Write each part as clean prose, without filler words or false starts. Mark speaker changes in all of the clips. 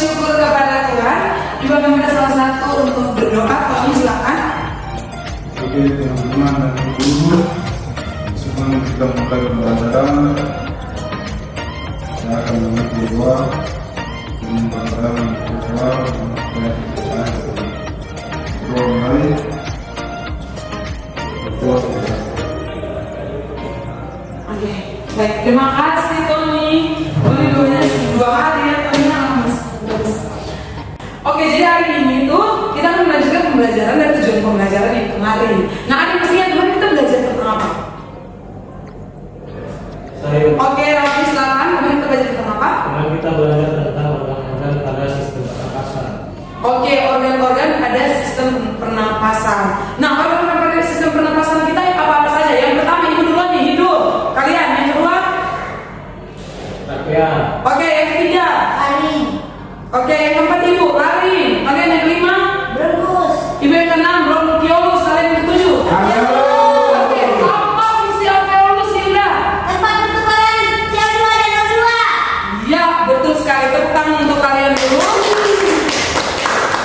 Speaker 1: bersyukur kepada Tuhan. Ibu akan minta salah satu untuk berdoa. Tolong silakan.
Speaker 2: Oke teman-teman dan ibu, sebelum kita mulai pembelajaran, saya akan memiliki doa meminta doa mulai berdoa.
Speaker 1: Oke, baik. Terima kasih Tony. Tony doanya 2 hari ya, Tony. Oke, jadi hari ini tuh kita akan melanjutkan pembelajaran dari tujuan pembelajaran yang kemarin. Nah, ada pastinya kemarin kita belajar tentang apa? Oke, Raffi silakan. Kemarin kita belajar tentang apa?
Speaker 3: Kemarin kita belajar tentang organ-organ pada sistem pernapasan.
Speaker 1: Oke, organ-organ pada sistem pernapasan. Nah, organ-organ pada sistem pernapasan kita apa-apa saja? Yang pertama, ibu duluan nih, hidung. Kalian, yang kedua?
Speaker 3: Trachea.
Speaker 1: Oke, yang ketiga?
Speaker 4: Faring.
Speaker 1: Oke, yang keempat ibu, laring. Kalian yang kelima?
Speaker 4: Bronkus.
Speaker 1: Ibu yang keenam, bronkiolus. Kalian yang ketujuh? Oke, apa fungsi alveolus Yuda?
Speaker 4: Tempat pertukaran CO2 dan O2.
Speaker 1: Ya, betul sekali. Tepuk tangan untuk kalian dulu.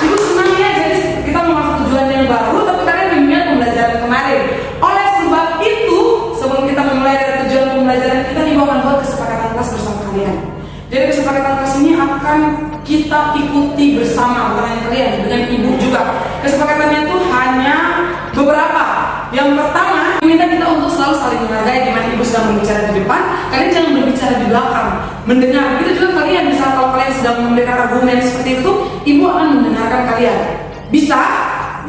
Speaker 1: Ibu senang ya, jadi kita mau masuk tujuan yang baru, tapi kalian mengingat pembelajaran kemarin. Oleh sebab itu, sebelum kita memulai dari tujuan pembelajaran kita, ibu akan buat kesepakatan kelas bersama kalian. Jadi kesepakatan kelas ini akan kita ikuti bersama, bukan hanya kalian, dengan ibu juga. Kesepakatannya itu hanya beberapa. Yang pertama, meminta kita untuk selalu saling menghargai. Di mana ibu sedang berbicara di depan, kalian jangan berbicara di belakang, mendengar. Itu juga kalian bisa, kalau kalian sedang memberikan argumen seperti itu, ibu akan mendengarkan kalian. Bisa?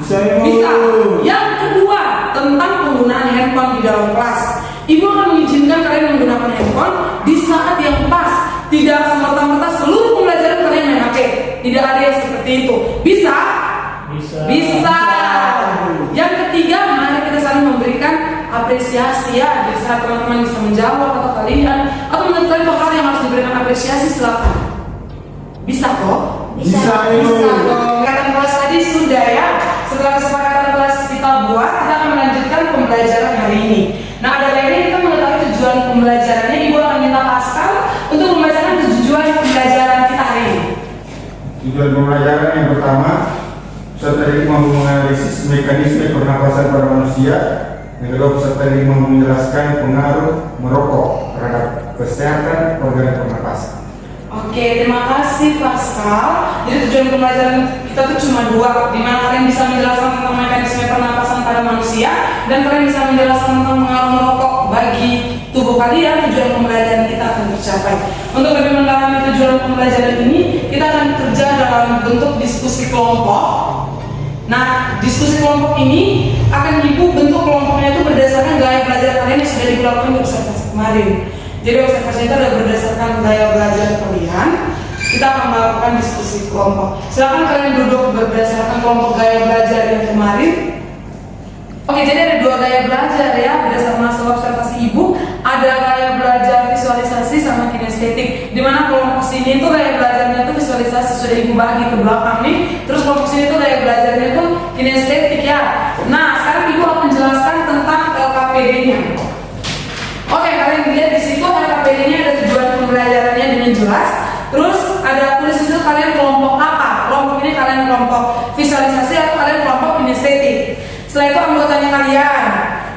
Speaker 2: Bisa, Ibu.
Speaker 1: Bisa. Yang kedua, tentang penggunaan handphone di dalam kelas. Ibu akan mengizinkan kalian menggunakan handphone di saat yang pas. Tidak serta-merta seluruh pembelajaran kalian main HP. Tidak ada yang seperti itu. Bisa?
Speaker 3: Bisa.
Speaker 1: Bisa. Yang ketiga, mari kita saling memberikan apresiasi ya. Di saat teman-teman bisa menjawab atau kalian atau menurut kalian hal yang harus diberikan apresiasi, silakan. Bisa kok?
Speaker 2: Bisa, Ibu.
Speaker 1: Bisa dong. Kesepakatan kelas tadi sudah ya. Setelah kesepakatan kelas kita buat, kita akan melanjutkan pembelajaran hari ini. Nah, ada lainnya kita mengetahui tujuan pembelajarannya. Ibu akan minta Pascal untuk membacakan tujuan pembelajaran kita hari ini.
Speaker 2: Tujuan pembelajaran yang pertama, peserta didik mampu menganalisis mekanisme pernapasan pada manusia. Yang kedua, peserta didik mampu menjelaskan pengaruh merokok terhadap kesehatan organ pernapasan.
Speaker 1: Oke, terima kasih Pascal. Jadi tujuan pembelajaran kita tuh cuma 2, di mana kalian bisa menjelaskan tentang mekanisme pernapasan pada manusia dan kalian bisa menjelaskan tentang pengaruh merokok bagi tubuh kalian. Tujuan pembelajaran kita akan tercapai. Untuk lebih mendalami tujuan pembelajaran ini, kita akan kerja dalam bentuk diskusi kelompok. Nah, diskusi kelompok ini akan ibu bentuk kelompoknya itu berdasarkan gaya belajar kalian yang sudah dilakukan di observasi kemarin. Jadi observasi itu adalah berdasarkan gaya belajar kalian. Kita akan melakukan diskusi kelompok. Silakan kalian duduk berdasarkan kelompok gaya belajar yang kemarin. Oke, jadi ada 2 gaya belajar ya berdasarkan hasil observasi ibu. Ada gaya belajar visualisasi sama kinestetik. Dimana kelompok sini itu gaya belajarnya itu visualisasi, sudah ibu bagi ke belakang nih. Terus kelompok sini itu gaya belajarnya itu kinestetik ya. Nah, sekarang ibu akan menjelaskan tentang LKPD-nya. Oke, kalian lihat di situ LKPD-nya ada tujuan pembelajarannya dengan jelas. Terus ada tulis di situ kalian kelompok apa? Kelompok ini kalian kelompok visualisasi atau kalian kelompok kinestetik. Setelah itu anggotanya kalian.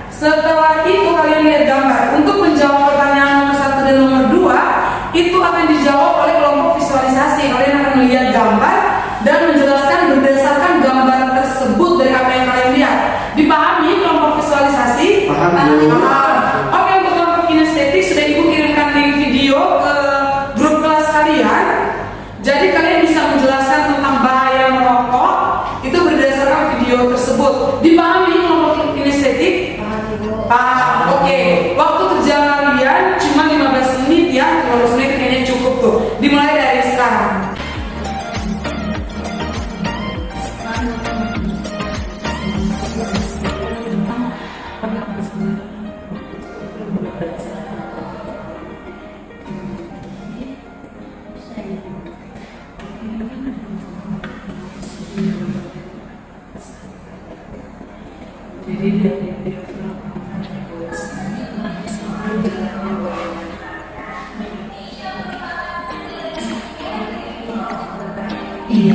Speaker 1: Setelah itu kalian lihat gambar. Untuk menjawab pertanyaan nomor 1 dan nomor 2 itu akan dijawab oleh kelompok visualisasi. Kalian akan melihat gambar dan menjelaskan berdasarkan gambar tersebut dari apa yang kalian lihat. Dipahami kelompok visualisasi?
Speaker 2: Paham.
Speaker 1: Oke, untuk kelompok kinestetik sudah ibu kirimkan link video ke grup kelas kalian. Jadi kalian bisa menjelaskan tentang bahaya merokok itu berdasarkan video tersebut. Dipahami kelompok kinestetik? Paham. Oke, waktu kerja kalian cuma 15 menit ya. 15 menit kayaknya cukup tuh. Dimulai dari sekarang. Iya.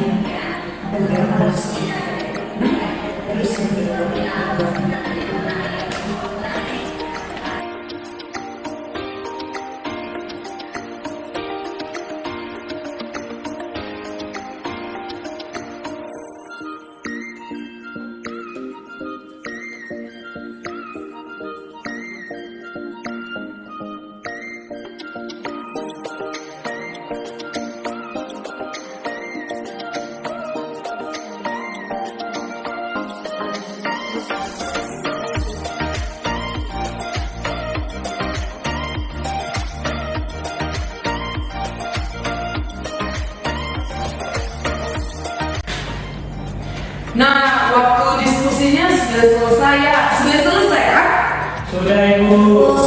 Speaker 1: Nah, waktu diskusinya sudah selesai ya? Sudah selesai kan?
Speaker 3: Sudah Ibu.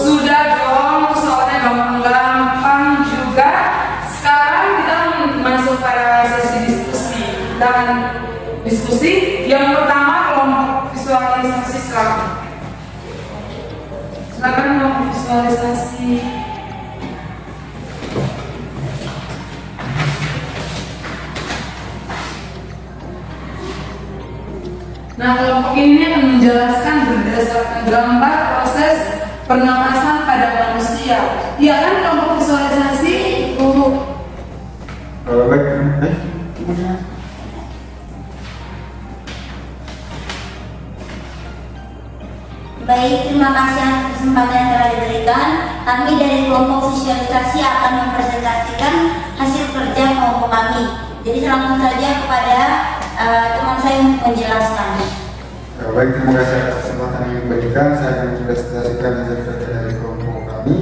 Speaker 1: Sudah dong, soalnya gampang-gampang juga. Sekarang kita masuk pada sesi diskusi. Dan diskusi yang pertama kelompok visualisasi silakan. Silakan kelompok visualisasi. Nah, kelompok ini akan menjelaskan berdasarkan gambar proses pernapasan pada manusia. Iya kan kelompok visualisasi?
Speaker 4: Baik, terima kasih atas kesempatan yang telah diberikan. Kami dari kelompok visualisasi akan mempresentasikan hasil kerja kelompok kami. Jadi langsung saja kepada teman saya untuk menjelaskan.
Speaker 2: Baik, terima kasih atas kesempatan yang diberikan. Saya akan mempresentasikan hasil kerja dari kelompok kami.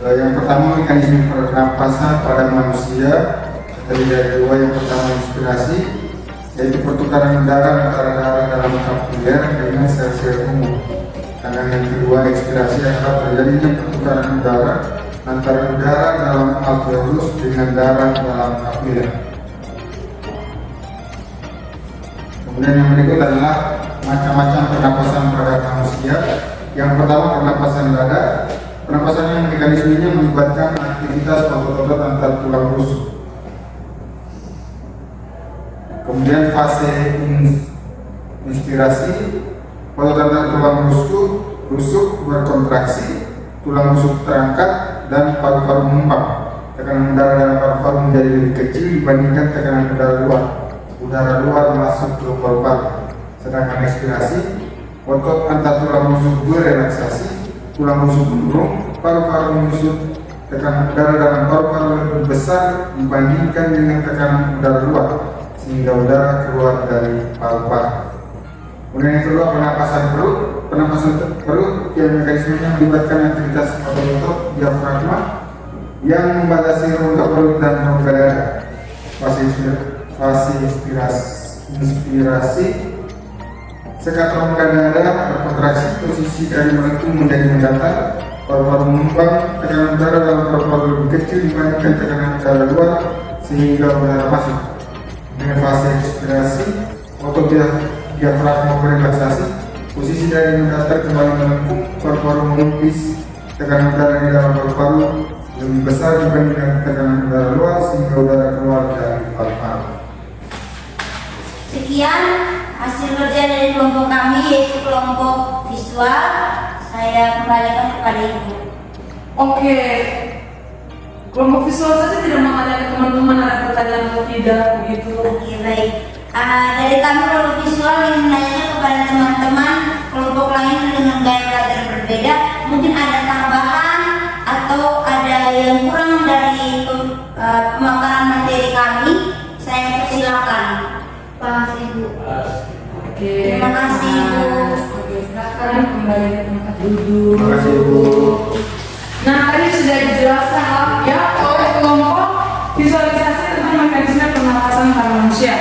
Speaker 2: Yang pertama, mekanisme pernapasan pada manusia terdiri dari dua. Yang pertama, inspirasi, yaitu pertukaran udara antara darah dalam kapiler dengan sel-sel umum. Sedangkan yang kedua, ekspirasi adalah terjadinya pertukaran udara antara udara dalam alveolus dengan darah dalam kapiler. Kemudian yang berikut adalah macam-macam pernapasan pada manusia. Yang pertama, pernapasan dada. Pernapasan yang mekanismenya melibatkan aktivitas otot-otot antar tulang rusuk. Kemudian fase inspirasi, otot antar tulang rusuk berkontraksi, tulang rusuk terangkat, dan paru-paru mengembang. Tekanan udara dalam paru-paru menjadi lebih kecil dibandingkan tekanan udara luar. Udara luar masuk ke paru-paru. Sedangkan ekspirasi, otot antar tulang rusuk berelaksasi, tulang rusuk menurun, paru-paru menyusut. Tekanan udara dalam paru-paru lebih besar dibandingkan dengan tekanan udara luar, sehingga udara keluar dari paru-paru. Kemudian yang kedua, pernapasan perut. Pernapasan perut yang mekanismenya melibatkan aktivitas otot diafragma yang membatasi rongga perut dan rongga dada. Fase inspirasi, sekat rongga dada berkontraksi, posisi dari melengkung menjadi mendatar, paru-paru mengembang, tekanan udara dalam paru-paru lebih kecil dibandingkan tekanan udara luar sehingga udara masuk. Dengan fase ekspirasi, otot diafragma berelaksasi, posisi dari mendatar kembali melengkung, paru-paru menipis, tekanan udara di dalam paru-paru lebih besar dibandingkan tekanan udara luar sehingga udara keluar dari paru-paru.
Speaker 4: Sekian hasil kerja dari kelompok kami, yaitu kelompok visual. Saya kembalikan kepada Ibu.
Speaker 1: Oke. Kelompok visual saja tidak mengadakan teman-teman ada pertanyaan atau tidak begitu.
Speaker 4: Oke, baik. Dari kami kelompok visual yang menanya kepada teman-teman kelompok lain dengan gaya belajar berbeda, mungkin ada tambahan atau ada yang kurang dari pemaparan materi kami, saya persilakan. Pak Ibu.
Speaker 1: Oke.
Speaker 4: Terima kasih, Ibu.
Speaker 1: Oke, silakan kembali ke tempat duduk.
Speaker 2: Terima kasih, Ibu.
Speaker 1: Nah, tadi sudah dijelaskan ya oleh kelompok visualisasi tentang mekanisme pernapasan pada manusia.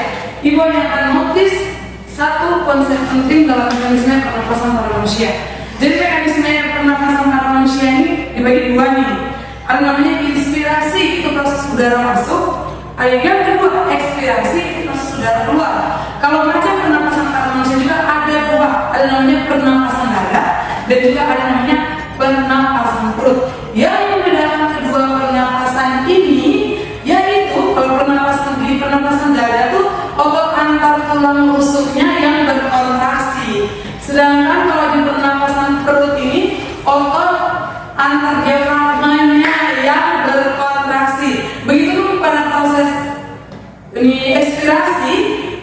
Speaker 1: Ibu yang akan notice satu konsep penting dalam mekanisme pernapasan pada manusia. Jadi mekanisme pernapasan pada manusia ini dibagi dua nih. Ada namanya inspirasi, itu proses udara masuk. Ada yang kedua, ekspirasi, itu proses udara keluar. Kalau macam pernapasan pada manusia juga ada dua. Ada namanya pernapasan dada dan juga ada namanya pernapasan perut. Yang membedakan kedua pernapasan ini yaitu kalau pernapasan dada ekspirasi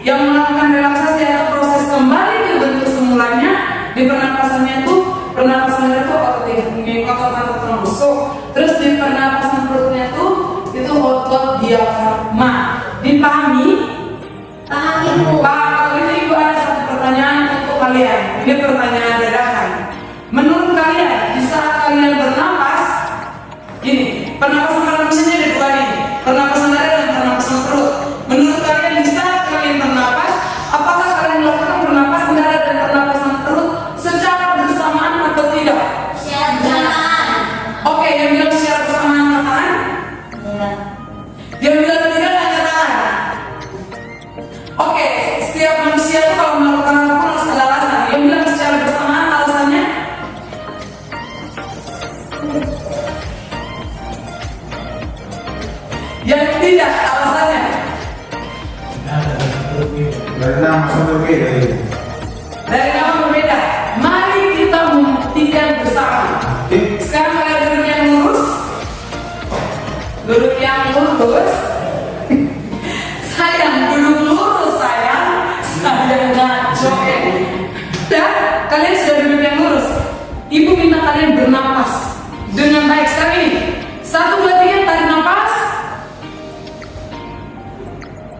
Speaker 1: yang melakukan relaksasi atau proses kembali ke bentuk semulanya di pernapasannya tuh otot busuk. Terus di pernapasan perutnya tuh itu otot diafragma. Dipahami?
Speaker 4: Paham Ibu.
Speaker 1: Pak, kalau itu Ibu ada satu pertanyaan untuk kalian. Ini pertanyaan dadakan. Menurut kalian, di saat kalian bernapas, gini, pernapasan manusia ada dua nih, pernapasan dada dan pernapasan perut. Menurut kalian, di saat kalian bernapas, apakah kalian melakukan pernapasan dada dan pernapasan perut secara bersamaan atau tidak?
Speaker 4: Secara bersamaan.
Speaker 1: Oke, yang bilang secara bersamaan angkat tangan.
Speaker 4: Iya.
Speaker 1: Yang bilang tidak angkat tangan. Oke, setiap manusia itu kalau melakukan apapun harus ada alasan. Yang bilang secara bersamaan alasannya? Yang tidak alasannya?
Speaker 2: Dari nama sampai beda ya.
Speaker 1: Dari nama berbeda. Mari kita membuktikan bersama. Sekarang kalian duduk yang lurus. Duduk yang lurus. Sayang, duduk lurus sayang. Saya ngaco ya. Dan kalian sudah duduk yang lurus. Ibu minta kalian bernapas dengan baik. Sekarang ini 1, 2, 3 tarik napas.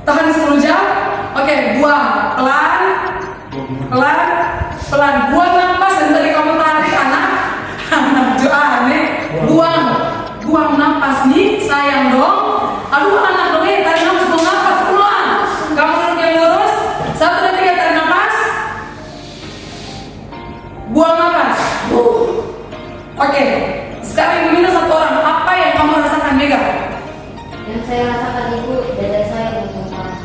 Speaker 1: Tahan 10 jam. Oke, buang pelan, pelan, pelan. Buang napas dan tadi kamu tarik anak aneh. Buang napas nih, sayang dong. Aduh anak dong ya, tarik napas, buang napas, pelan. Kamu duduk yang lurus. 1, 2, 3 tarik napas. Buang napas. Oke, sekarang Ibu minta satu orang. Apa yang kamu rasakan, Mega?
Speaker 5: Yang saya rasakan Ibu, dada saya memuat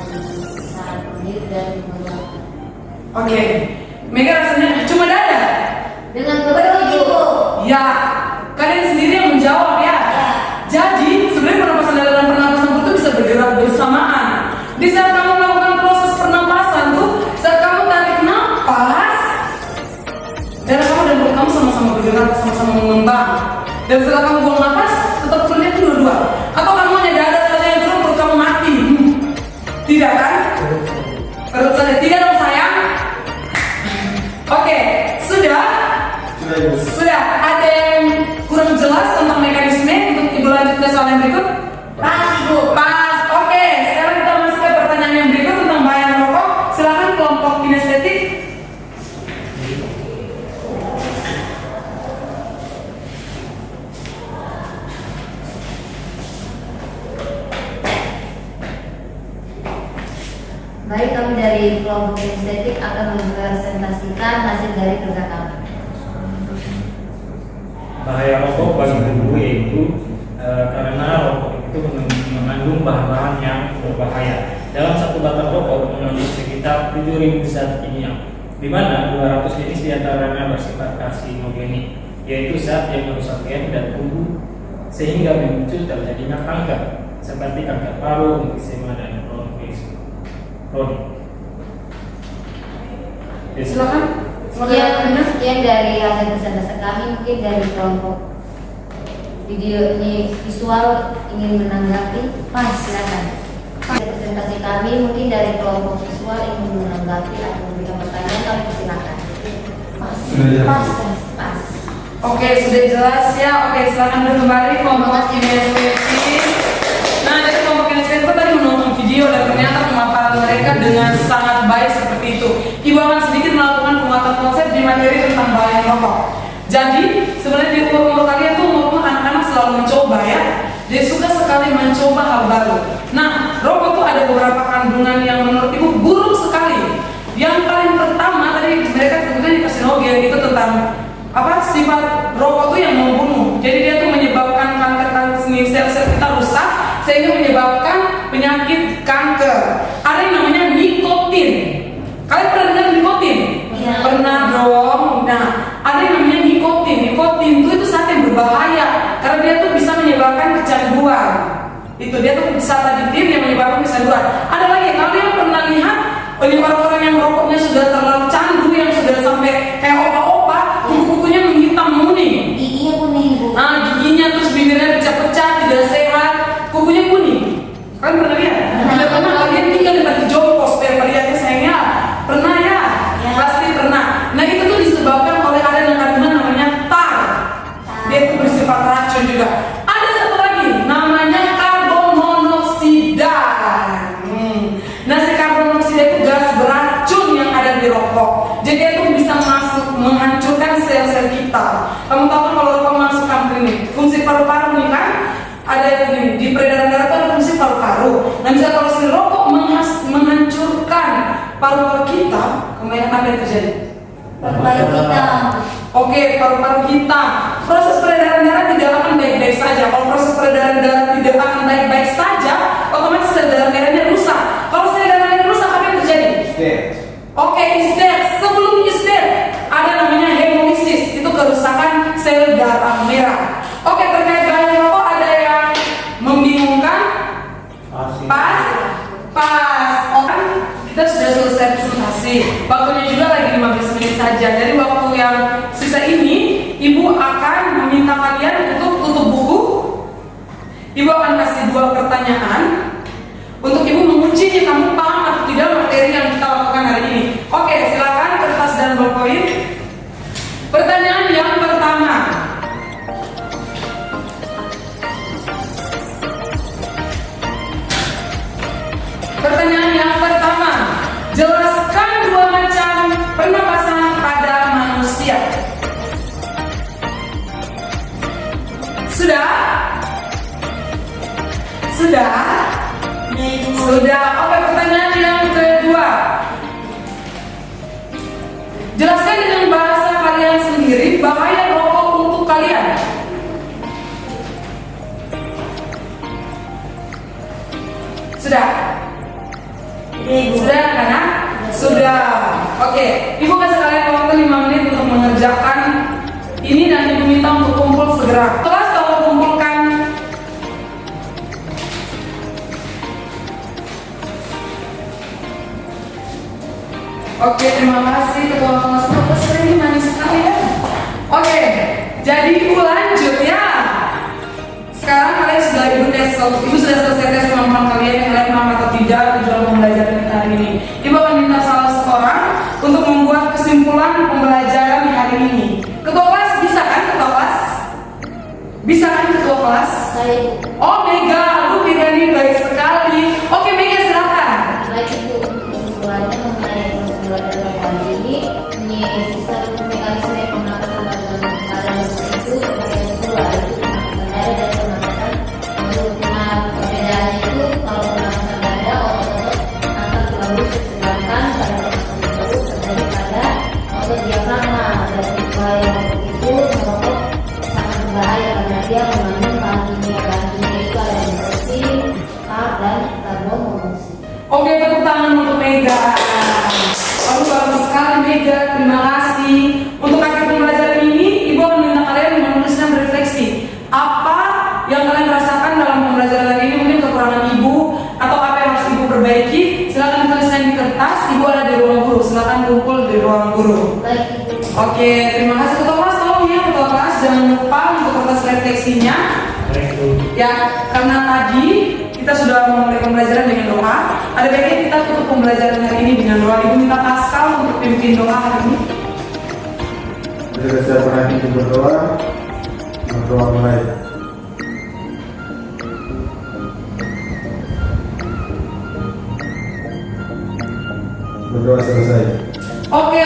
Speaker 5: saat berdiri dan mengeluarkan.
Speaker 1: Oke, Mega rasanya cuma dada.
Speaker 5: Dengan
Speaker 4: Perut
Speaker 5: beberapa
Speaker 4: Ibu.
Speaker 1: Ya, kalian sendiri yang menjawab ya. Jadi sebenarnya pernapasan dada dan pernapasan perut itu bisa bergerak bersamaan. Di saat kamu melakukan proses pernapasan tuh, saat kamu tarik nafas, dada kamu dan perut kamu sama-sama bergerak, sama-sama mengembang. Dan setelah kamu buang nafas, tetap perutnya itu dua-dua. Atau kamu hanya dada saja yang turun, perut kamu mati. Tidak kan? Perut saja tidak dong sayang. Oke, sudah.
Speaker 2: Sudah Ibu.
Speaker 1: Sudah, ada yang kurang jelas tentang mekanisme untuk Ibu lanjut ke soal yang berikut?
Speaker 4: Pas Ibu.
Speaker 1: Pas, oke. Sekarang kita masuk ke pertanyaan yang berikut tentang bahaya merokok. Silakan kelompok kinestetik.
Speaker 5: Baik, kami dari kelompok estetik akan mempresentasikan hasil dari kerja kami.
Speaker 3: Bahaya rokok bagi tubuh yaitu karena rokok itu mengandung bahan-bahan yang berbahaya. Dalam satu batang rokok mengandung sekitar 7.000 zat kimia, di mana 200 jenis diantaranya bersifat karsinogenik, yaitu zat yang merusak gen dan tubuh sehingga memicu terjadinya kanker seperti kanker paru, emfisema dan kronis.
Speaker 1: Silakan.
Speaker 5: Sekian dari hasil presentasi kami. Mungkin dari kelompok video ini visual ingin menanggapi, Pas silakan. Presentasi kami mungkin dari kelompok visual ingin menanggapi atau memberikan pertanyaan, kami silakan. Pas.
Speaker 1: Oke, sudah jelas ya. Oke, silakan dulu kembali kelompok kinestetik. Nah, dari kelompok kinestetik itu tadi menonton video dan ternyata pemaparan mereka dengan sangat baik seperti itu. Ibu akan sedikit melakukan penguatan konsep di materi tentang bahaya rokok. Jadi, sebenarnya di umur kalian tuh umur anak-anak selalu mencoba ya. Dia suka sekali mencoba hal baru. Nah, rokok tuh ada beberapa kandungan yang menurut Ibu buruk sekali. Yang paling pertama tadi mereka sebutnya di karsinogen itu tentang apa sifat rokok tuh yang membunuh. Jadi dia tuh menyebabkan kanker sel-sel kita rusak sehingga menyebabkan penyakit kanker. Ada yang namanya nikotin. Kalian pernah dengar nikotin?
Speaker 4: Ya.
Speaker 1: Pernah dong. Nah, ada yang namanya nikotin. Nikotin itu zat yang berbahaya karena dia tuh bisa menyebabkan kecanduan. Itu dia tuh zat aditif yang menyebabkan kecanduan. Ada lagi, kalian pernah lihat orang-orang yang rokoknya sudah terlalu candu, yang sudah sampai kayak opa-opa, kuku-kukunya menghitam kuning.
Speaker 4: Giginya kuning Ibu.
Speaker 1: Nah, giginya terus bibirnya pecah-pecah, tidak sehat, kukunya kuning. Kalian pernah lihat? Tidak pernah kalian tinggal di kita. Kamu tahu kan kalau rokok masuk klinik, fungsi paru-paru nih kan ada ini di peredaran darah itu ada fungsi paru-paru. Nah misalnya kalau si rokok menghancurkan paru-paru kita, kemudian apa yang terjadi?
Speaker 4: Paru-paru kita.
Speaker 1: Oke, paru-paru kita. Proses peredaran darah tidak akan baik-baik saja. Kalau proses peredaran darah tidak akan baik-baik saja, otomatis sel darah merahnya rusak. Kalau sel darah merahnya rusak, apa yang terjadi? Oke, is dead. Sebelum is dead, ada namanya hemolisis. Itu kerusakan sel darah merah. Oke, terkait bahaya rokok ada yang membingungkan? Pas. Kan kita sudah selesai presentasi. Waktunya juga lagi 15 menit saja. Jadi waktu yang sisa ini, Ibu akan meminta kalian untuk tutup buku. Ibu akan kasih 2 pertanyaan untuk Ibu menguji nih kamu paham atau tidak materi yang kita lakukan hari ini. Oke, silakan kertas dan ballpoint. Pertanyaan yang pertama. Pertanyaan yang pertama, jelaskan 2 macam pernapasan pada manusia. Sudah? Sudah? Sudah. Oke, pertanyaan yang kedua. Jelaskan dengan bahasa kalian sendiri bahaya rokok untuk kalian. Sudah? Sudah anak-anak? Sudah. Oke, Ibu kasih kalian waktu 5 menit untuk mengerjakan ini dan Ibu minta untuk kumpul segera. Kelas tolong kumpulkan. Oke, terima kasih ketua kelas. Kelas ini manis sekali ya. Oke, jadi Ibu lanjut ya. Sekarang kalian sudah Ibu sudah selesai tes kemampuan kalian yang kalian paham atau tidak tujuan pembelajaran kita hari ini. Ibu akan minta salah seorang untuk membuat kesimpulan pembelajaran hari ini. Ketua kelas bisa kan ketua kelas? Bisa kan ketua kelas?
Speaker 5: Saya
Speaker 1: Oh Mega, lu Mega ini baik sekali. Oke Mega silakan.
Speaker 5: baik itu kesimpulannya mengenai pembelajaran kali ini sistem mekanisme pernapasan pada manusia itu sebagai 2 yaitu pernapasan dada dan pernapasan menurut perbedaannya itu kalau pernapasan dada otot akan bagus sedangkan pada pernapasan baru terjadi pada otot diafragma dan bahaya itu merokok sangat berbahaya karena dia mengandung bahan kimia itu ada nikotin, karbon dan karbon monoksid.
Speaker 1: Oke, tepuk tangan untuk Mega. Lalu bagus sekali Mega, terima kasih. Untuk akhir pembelajaran ini, Ibu akan minta kalian menulis dan berefleksi. Apa yang kalian rasakan dalam pembelajaran hari ini? Mungkin kekurangan Ibu atau apa yang harus Ibu perbaiki? Silakan tuliskan di kertas. Ibu ada di ruang guru. Silakan kumpul di ruang guru.
Speaker 5: Baik itu.
Speaker 1: Oke, terima kasih ketua kelas. Tolong ya ketua kelas, jangan lupa untuk kertas refleksinya. Ya, karena tadi kita sudah memulai pembelajaran dengan doa. Ada baiknya kita tutup pembelajaran hari ini dengan doa. Ibu minta Pascal untuk pimpin doa hari ini.
Speaker 2: Jadi saya berhenti berdoa mulai. Berdoa selesai.
Speaker 1: Oke,